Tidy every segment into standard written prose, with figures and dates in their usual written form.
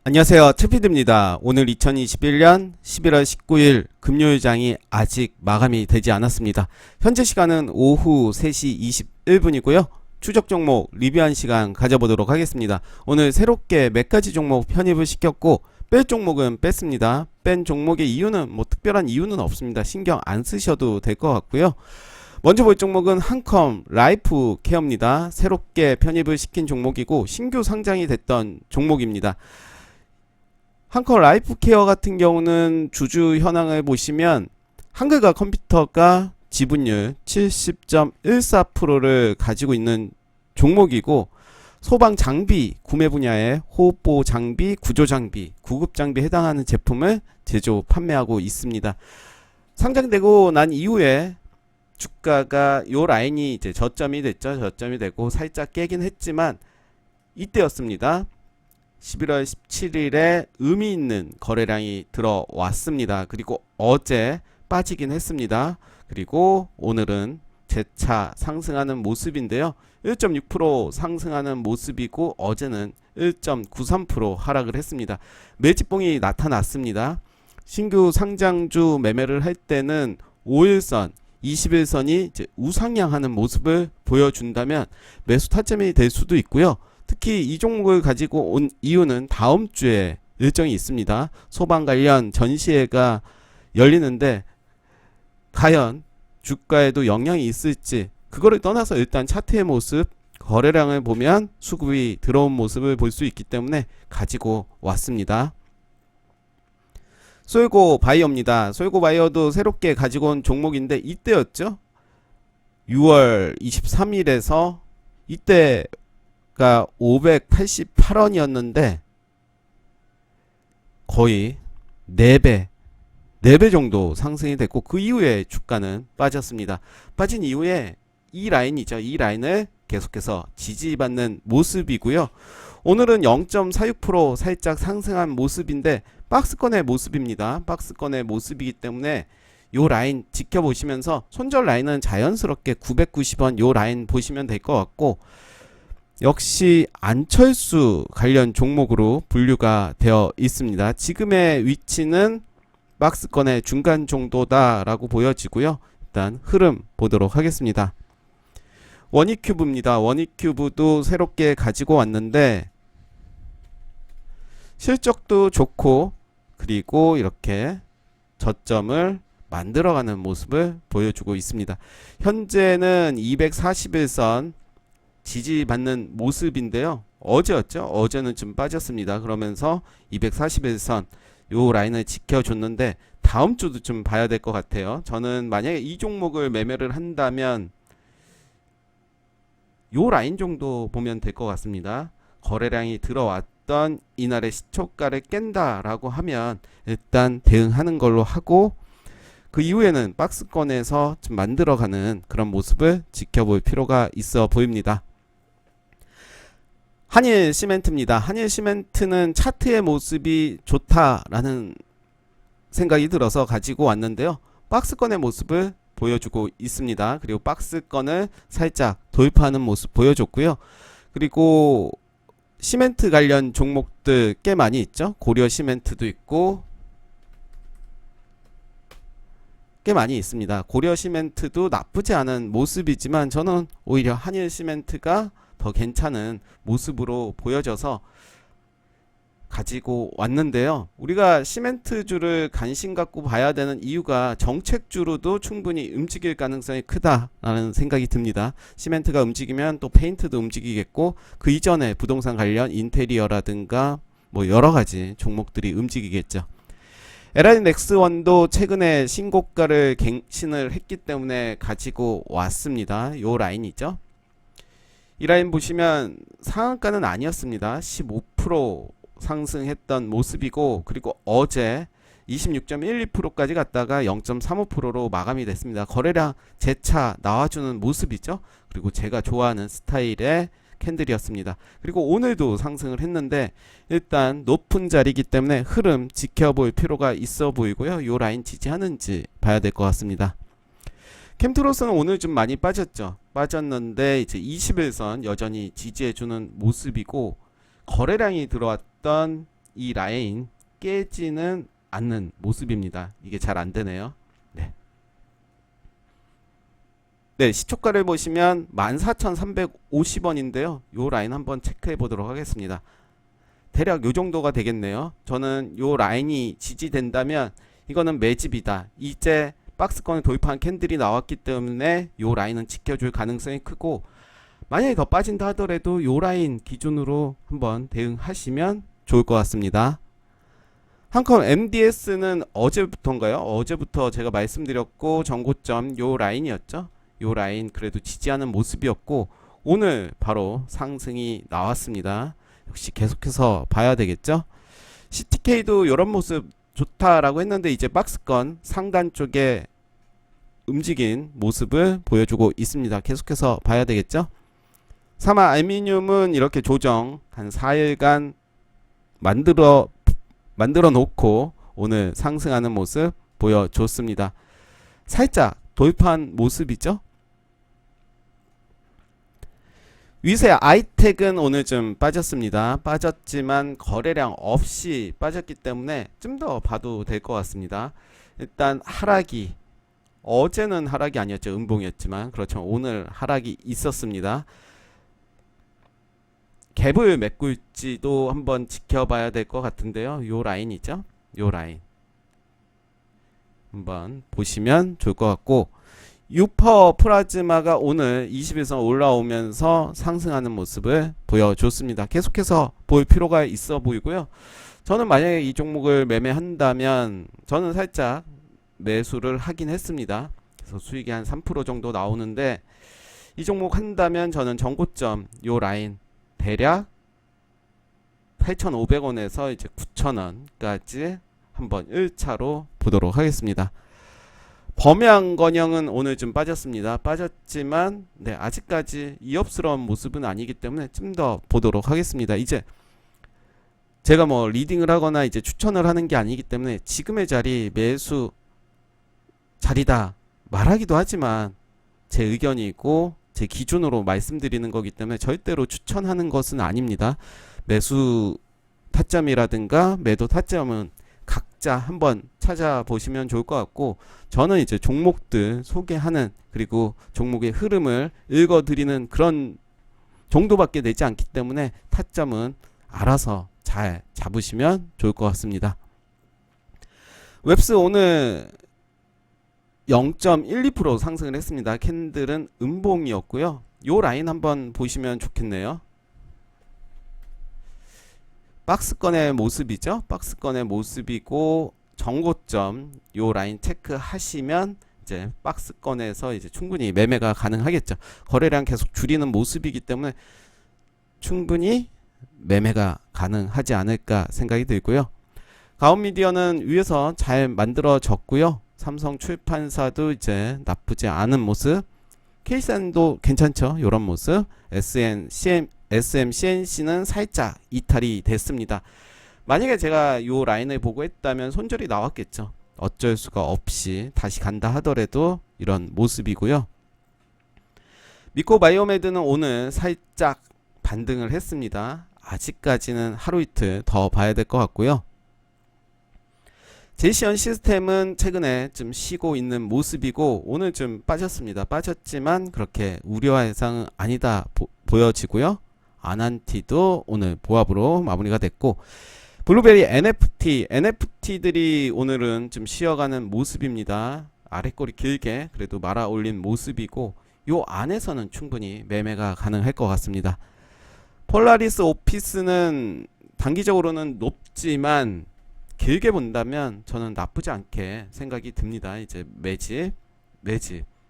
안녕하세요. 최피드입니다. 오늘 2021년 11월 19일 금요일장이 아직 마감이 되지 않았습니다. 현재 시간은 오후 3시 21분이고요. 추적 종목 리뷰한 시간 가져보도록 하겠습니다. 오늘 새롭게 몇 가지 종목 편입을 시켰고 뺄 종목은 뺐습니다. 뺀 종목의 이유는 뭐 특별한 이유는 없습니다. 신경 안 쓰셔도 될 것 같고요. 먼저 볼 종목은 한컴 라이프 케어입니다. 새롭게 편입을 시킨 종목이고 신규 상장이 됐던 종목입니다. 한컴 라이프 케어 같은 경우는 주주 현황을 보시면 한글과 컴퓨터가 지분율 70.14%를 가지고 있는 종목이고 소방 장비 구매 분야의 호흡보호 장비, 구조 장비, 구급 장비에 해당하는 제품을 제조 판매하고 있습니다. 상장되고 난 이후에 주가가 요 라인이 이제 저점이 됐죠. 저점이 되고 살짝 깨긴 했지만 이때였습니다. 11월 17일에 의미 있는 거래량이 들어왔습니다. 그리고 어제 빠지긴 했습니다. 그리고 오늘은 재차 상승하는 모습인데요. 1.6% 상승하는 모습이고 어제는 1.93% 하락을 했습니다. 매집봉이 나타났습니다. 신규 상장주 매매를 할 때는 5일선, 20일선이 이제 우상향하는 모습을 보여준다면 매수 타점이 될 수도 있고요. 특히 이 종목을 가지고 온 이유는 다음 주에 일정이 있습니다. 소방 관련 전시회가 열리는데 과연 주가에도 영향이 있을지 그거를 떠나서 일단 차트의 모습, 거래량을 보면 수급이 들어온 모습을 볼 수 있기 때문에 가지고 왔습니다. 솔고 바이오입니다. 솔고 바이오도 새롭게 가지고 온 종목인데 이때였죠. 6월 23일에서 이때가 588원이었는데 거의 4배 정도 상승이 됐고 그 이후에 주가는 빠졌습니다. 빠진 이후에 이 라인이죠. 이 라인을 계속해서 지지받는 모습이고요. 오늘은 0.46% 살짝 상승한 모습인데 박스권의 모습입니다. 박스권의 모습이기 때문에 요 라인 지켜보시면서 손절 라인은 자연스럽게 990원 요 라인 보시면 될 것 같고 역시 안철수 관련 종목으로 분류가 되어 있습니다. 지금의 위치는 박스권의 중간 정도다라고 보여지고요. 일단 흐름 보도록 하겠습니다. 원익큐브입니다. 원익큐브도 새롭게 가지고 왔는데 실적도 좋고 그리고 이렇게 저점을 만들어가는 모습을 보여주고 있습니다. 현재는 241선 지지받는 모습인데요. 어제였죠. 어제는 좀 빠졌습니다. 그러면서 241선 요 라인을 지켜줬는데 다음 주도 좀 봐야 될 것 같아요. 저는 만약에 이 종목을 매매를 한다면 요 라인 정도 보면 될 것 같습니다. 거래량이 들어왔던 이날의 시초가를 깬다라고 하면 일단 대응하는 걸로 하고 그 이후에는 박스권에서 좀 만들어가는 그런 모습을 지켜볼 필요가 있어 보입니다. 한일 시멘트입니다. 한일 시멘트는 차트의 모습이 좋다라는 생각이 들어서 가지고 왔는데요. 박스권의 모습을 보여주고 있습니다. 그리고 박스권을 살짝 돌파하는 모습 보여줬고요. 그리고 시멘트 관련 종목들 꽤 많이 있죠. 고려 시멘트도 있고 꽤 많이 있습니다. 고려 시멘트도 나쁘지 않은 모습이지만 저는 오히려 한일 시멘트가 더 괜찮은 모습으로 보여져서 가지고 왔는데요. 우리가 시멘트주를 관심 갖고 봐야 되는 이유가 정책주로도 충분히 움직일 가능성이 크다라는 생각이 듭니다. 시멘트가 움직이면 또 페인트도 움직이겠고 그 이전에 부동산 관련 인테리어라든가 뭐 여러가지 종목들이 움직이겠죠. LG 넥스원도 최근에 신고가를 갱신을 했기 때문에 가지고 왔습니다. 요 라인이죠. 이 라인 보시면 상한가는 아니었습니다. 15% 상승했던 모습이고 그리고 어제 26.12%까지 갔다가 0.35%로 마감이 됐습니다. 거래량 재차 나와주는 모습이죠. 그리고 제가 좋아하는 스타일의 캔들이었습니다. 그리고 오늘도 상승을 했는데 일단 높은 자리이기 때문에 흐름 지켜볼 필요가 있어 보이고요. 요 라인 지지하는지 봐야 될 것 같습니다. 캠트로스는 오늘 좀 많이 빠졌는데 이제 21선 여전히 지지해주는 모습이고 거래량이 들어왔던 이 라인 깨지는 않는 모습입니다. 이게 잘 안 되네요. 네. 네, 시초가를 보시면 14,350원인데요. 요 라인 한번 체크해 보도록 하겠습니다. 대략 요 정도가 되겠네요. 저는 요 라인이 지지된다면 이거는 매집이다. 이제 박스권에 도입한 캔들이 나왔기 때문에 요 라인은 지켜줄 가능성이 크고, 만약에 더 빠진다 하더라도 요 라인 기준으로 한번 대응하시면 좋을 것 같습니다. 한컴 MDS는 어제부터인가요? 어제부터 제가 말씀드렸고 전고점 요 라인이었죠. 요 라인 그래도 지지하는 모습이었고 오늘 바로 상승이 나왔습니다. 역시 계속해서 봐야 되겠죠. CTK도 이런 모습 좋다라고 했는데 이제 박스권 상단 쪽에 움직인 모습을 보여주고 있습니다. 계속해서 봐야 되겠죠. 사마 알미늄은 이렇게 조정 한 4일간 만들어 놓고 오늘 상승하는 모습 보여줬습니다. 살짝 도입한 모습이죠. 위세 아이텍은 오늘 좀 빠졌습니다. 빠졌지만 거래량 없이 빠졌기 때문에 좀 더 봐도 될 것 같습니다. 일단 하락이, 어제는 하락이 아니었죠. 음봉이었지만 그렇죠. 오늘 하락이 있었습니다. 갭을 메꿀지도 한번 지켜봐야 될 것 같은데요. 요 라인이죠. 요 라인 한번 보시면 좋을 것 같고, 유퍼 플라즈마가 오늘 20일선 올라오면서 상승하는 모습을 보여줬습니다. 계속해서 볼 필요가 있어 보이고요. 저는 만약에 이 종목을 매매한다면 저는 살짝 매수를 하긴 했습니다. 그래서 수익이 한 3% 정도 나오는데, 이 종목 한다면 저는 전고점 요 라인 대략 8,500원에서 이제 9,000원까지 한번 1차로 보도록 하겠습니다. 범양건영은 오늘 좀 빠졌습니다. 빠졌지만 네, 아직까지 위협스러운 모습은 아니기 때문에 좀 더 보도록 하겠습니다. 이제 제가 뭐 리딩을 하거나 이제 추천을 하는 게 아니기 때문에 지금의 자리 매수 자리다 말하기도 하지만 제 의견이고 제 기준으로 말씀드리는 거기 때문에 절대로 추천하는 것은 아닙니다. 매수 타점이라든가 매도 타점은 각자 한번 찾아보시면 좋을 것 같고, 저는 이제 종목들 소개하는 그리고 종목의 흐름을 읽어드리는 그런 정도밖에 되지 않기 때문에 타점은 알아서 잘 잡으시면 좋을 것 같습니다. 웹스 오늘 0.12% 상승을 했습니다. 캔들은 음봉이었고요. 요 라인 한번 보시면 좋겠네요. 박스권의 모습이죠. 박스권의 모습이고 정고점 요 라인 체크하시면 이제 박스권에서 이제 충분히 매매가 가능하겠죠. 거래량 계속 줄이는 모습이기 때문에 충분히 매매가 가능하지 않을까 생각이 들고요. 가온미디어는 위에서 잘 만들어졌고요. 삼성출판사도 이제 나쁘지 않은 모습, K산도 괜찮죠. 요런 모습, SMCNC는 살짝 이탈이 됐습니다. 만약에 제가 요 라인을 보고 했다면 손절이 나왔겠죠. 어쩔 수가 없이 다시 간다 하더라도 이런 모습이고요. 미코바이오메드는 오늘 살짝 반등을 했습니다. 아직까지는 하루 이틀 더 봐야 될 것 같고요. 제시언 시스템은 최근에 좀 쉬고 있는 모습이고 오늘 좀 빠졌습니다. 빠졌지만 그렇게 우려할 사항은 아니다 보여지고요. 아난티도 오늘 보합으로 마무리가 됐고, 블루베리 NFT들이 오늘은 좀 쉬어가는 모습입니다. 아랫꼬리 길게 그래도 말아 올린 모습이고 요 안에서는 충분히 매매가 가능할 것 같습니다. 폴라리스 오피스는 단기적으로는 높지만 길게 본다면 저는 나쁘지 않게 생각이 듭니다. 이제 매집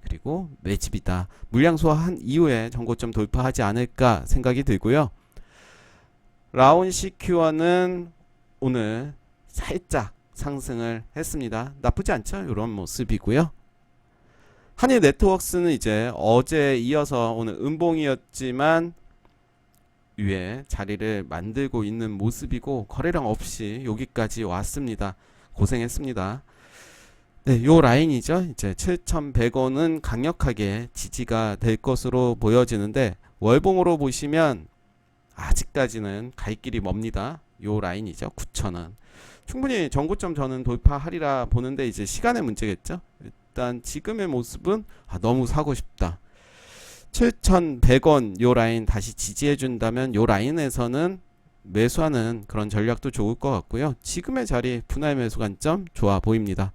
그리고 매집이다. 물량 소화한 이후에 정고점 돌파하지 않을까 생각이 들고요. 라온 CQ는 오늘 살짝 상승을 했습니다. 나쁘지 않죠? 이런 모습이고요. 한일 네트워크스는 이제 어제 이어서 오늘 음봉이었지만 위에 자리를 만들고 있는 모습이고 거래량 없이 여기까지 왔습니다. 고생했습니다. 네, 요 라인이죠. 이제 7,100원은 강력하게 지지가 될 것으로 보여지는데 월봉으로 보시면 아직까지는 갈 길이 멉니다. 요 라인이죠. 9,000원. 충분히 전고점 저는 돌파하리라 보는데 이제 시간의 문제겠죠. 일단 지금의 모습은 너무 사고 싶다. 7,100원 요 라인 다시 지지해 준다면 요 라인에서는 매수하는 그런 전략도 좋을 것 같고요. 지금의 자리 분할 매수 관점 좋아 보입니다.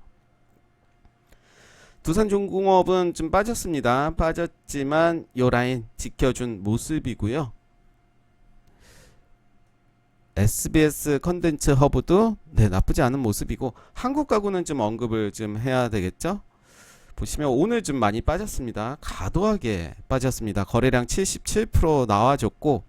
두산중공업은 좀 빠졌습니다. 빠졌지만 요 라인 지켜준 모습이고요. SBS 컨텐츠 허브도 나쁘지 않은 모습이고, 한국가구는 좀 언급을 좀 해야 되겠죠. 보시면 오늘 좀 많이 빠졌습니다. 과도하게 빠졌습니다. 거래량 77% 나와줬고,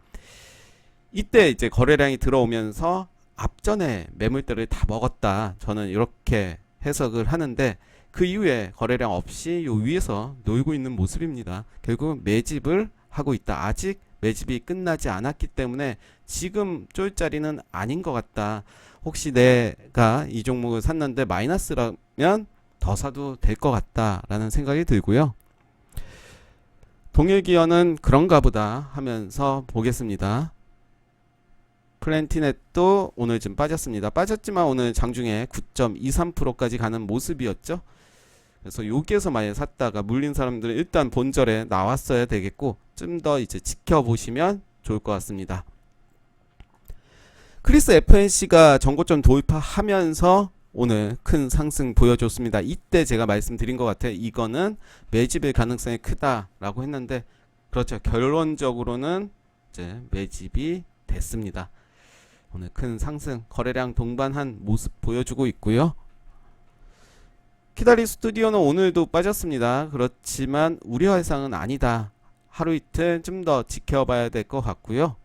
이때 이제 거래량이 들어오면서 앞전에 매물대를 다 먹었다, 저는 이렇게 해석을 하는데, 그 이후에 거래량 없이 요 위에서 놀고 있는 모습입니다. 결국 매집을 하고 있다. 아직 매집이 끝나지 않았기 때문에 지금 쫄 자리는 아닌 것 같다. 혹시 내가 이 종목을 샀는데 마이너스라면 더 사도 될 것 같다 라는 생각이 들고요. 동일기어는 그런가 보다 하면서 보겠습니다. 플랜티넷도 오늘 좀 빠졌습니다. 빠졌지만 오늘 장중에 9.23%까지 가는 모습이었죠. 그래서 여기에서 만약 샀다가 물린 사람들은 일단 본절에 나왔어야 되겠고, 좀 더 이제 지켜보시면 좋을 것 같습니다. 크리스 FNC가 전고점 돌파하면서 오늘 큰 상승 보여줬습니다. 이때 제가 말씀드린 것 같아요. 이거는 매집일 가능성이 크다라고 했는데, 그렇죠. 결론적으로는 이제 매집이 됐습니다. 오늘 큰 상승, 거래량 동반한 모습 보여주고 있고요. 키다리 스튜디오는 오늘도 빠졌습니다. 그렇지만 우려할 사항은 아니다. 하루 이틀 좀 더 지켜봐야 될 것 같고요.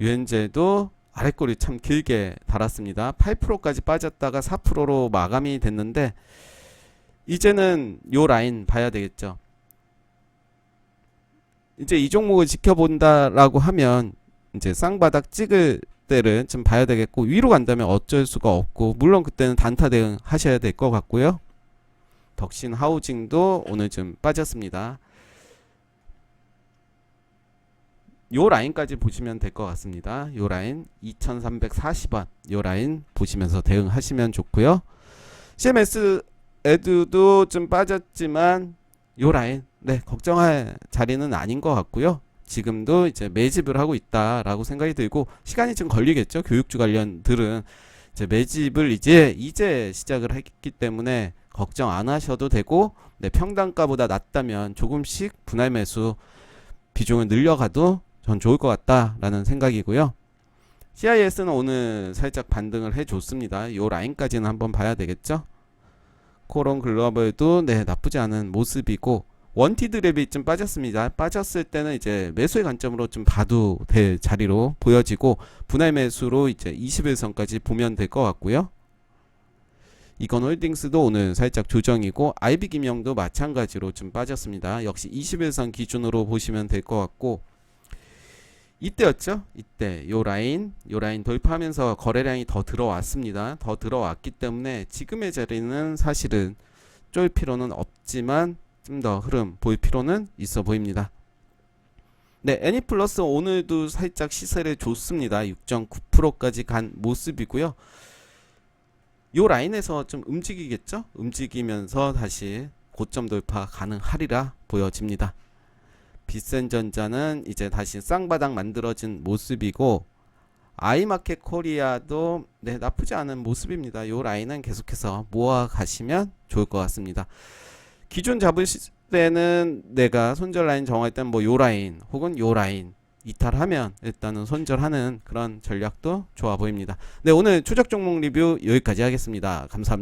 유엔제도 아랫골이 참 길게 달았습니다. 8%까지 빠졌다가 4%로 마감이 됐는데, 이제는 요 라인 봐야 되겠죠. 이제 이 종목을 지켜본다라고 하면 이제 쌍바닥 찍을 때를 좀 봐야 되겠고, 위로 간다면 어쩔 수가 없고, 물론 그때는 단타 대응 하셔야 될 것 같고요. 덕신 하우징도 오늘 좀 빠졌습니다. 요 라인까지 보시면 될 것 같습니다. 요 라인 2340원 요 라인 보시면서 대응하시면 좋고요. CMS 에드도 좀 빠졌지만 요 라인 걱정할 자리는 아닌 것 같고요. 지금도 이제 매집을 하고 있다라고 생각이 들고, 시간이 좀 걸리겠죠. 교육주 관련들은 이제 매집을 이제 시작을 했기 때문에 걱정 안 하셔도 되고, 평단가보다 낮다면 조금씩 분할 매수 비중을 늘려가도 전 좋을 것 같다라는 생각이고요. CIS는 오늘 살짝 반등을 해줬습니다. 요 라인까지는 한번 봐야 되겠죠. 코론 글로벌도 나쁘지 않은 모습이고, 원티드 랩이 좀 빠졌습니다. 빠졌을 때는 이제 매수의 관점으로 좀 봐도 될 자리로 보여지고, 분할 매수로 이제 21선까지 보면 될 것 같고요. 이건 홀딩스도 오늘 살짝 조정이고, IB김영도 마찬가지로 좀 빠졌습니다. 역시 21선 기준으로 보시면 될 것 같고, 이때였죠. 이때 요 라인 돌파하면서 거래량이 더 들어왔습니다. 더 들어왔기 때문에 지금의 자리는 사실은 쫄 필요는 없지만 좀 더 흐름 보일 필요는 있어 보입니다. 애니플러스 오늘도 살짝 시세를 줬습니다. 6.9%까지 간 모습이고요. 요 라인에서 좀 움직이겠죠. 움직이면서 다시 고점 돌파 가능하리라 보여집니다. 비센전자는 이제 다시 쌍바닥 만들어진 모습이고, 아이마켓 코리아도 나쁘지 않은 모습입니다. 요 라인은 계속해서 모아 가시면 좋을 것 같습니다. 기준 잡으실 때는 내가 손절 라인 정할 때는 요 라인 혹은 요 라인 이탈하면 일단은 손절하는 그런 전략도 좋아 보입니다. 오늘 추적 종목 리뷰 여기까지 하겠습니다. 감사합니다.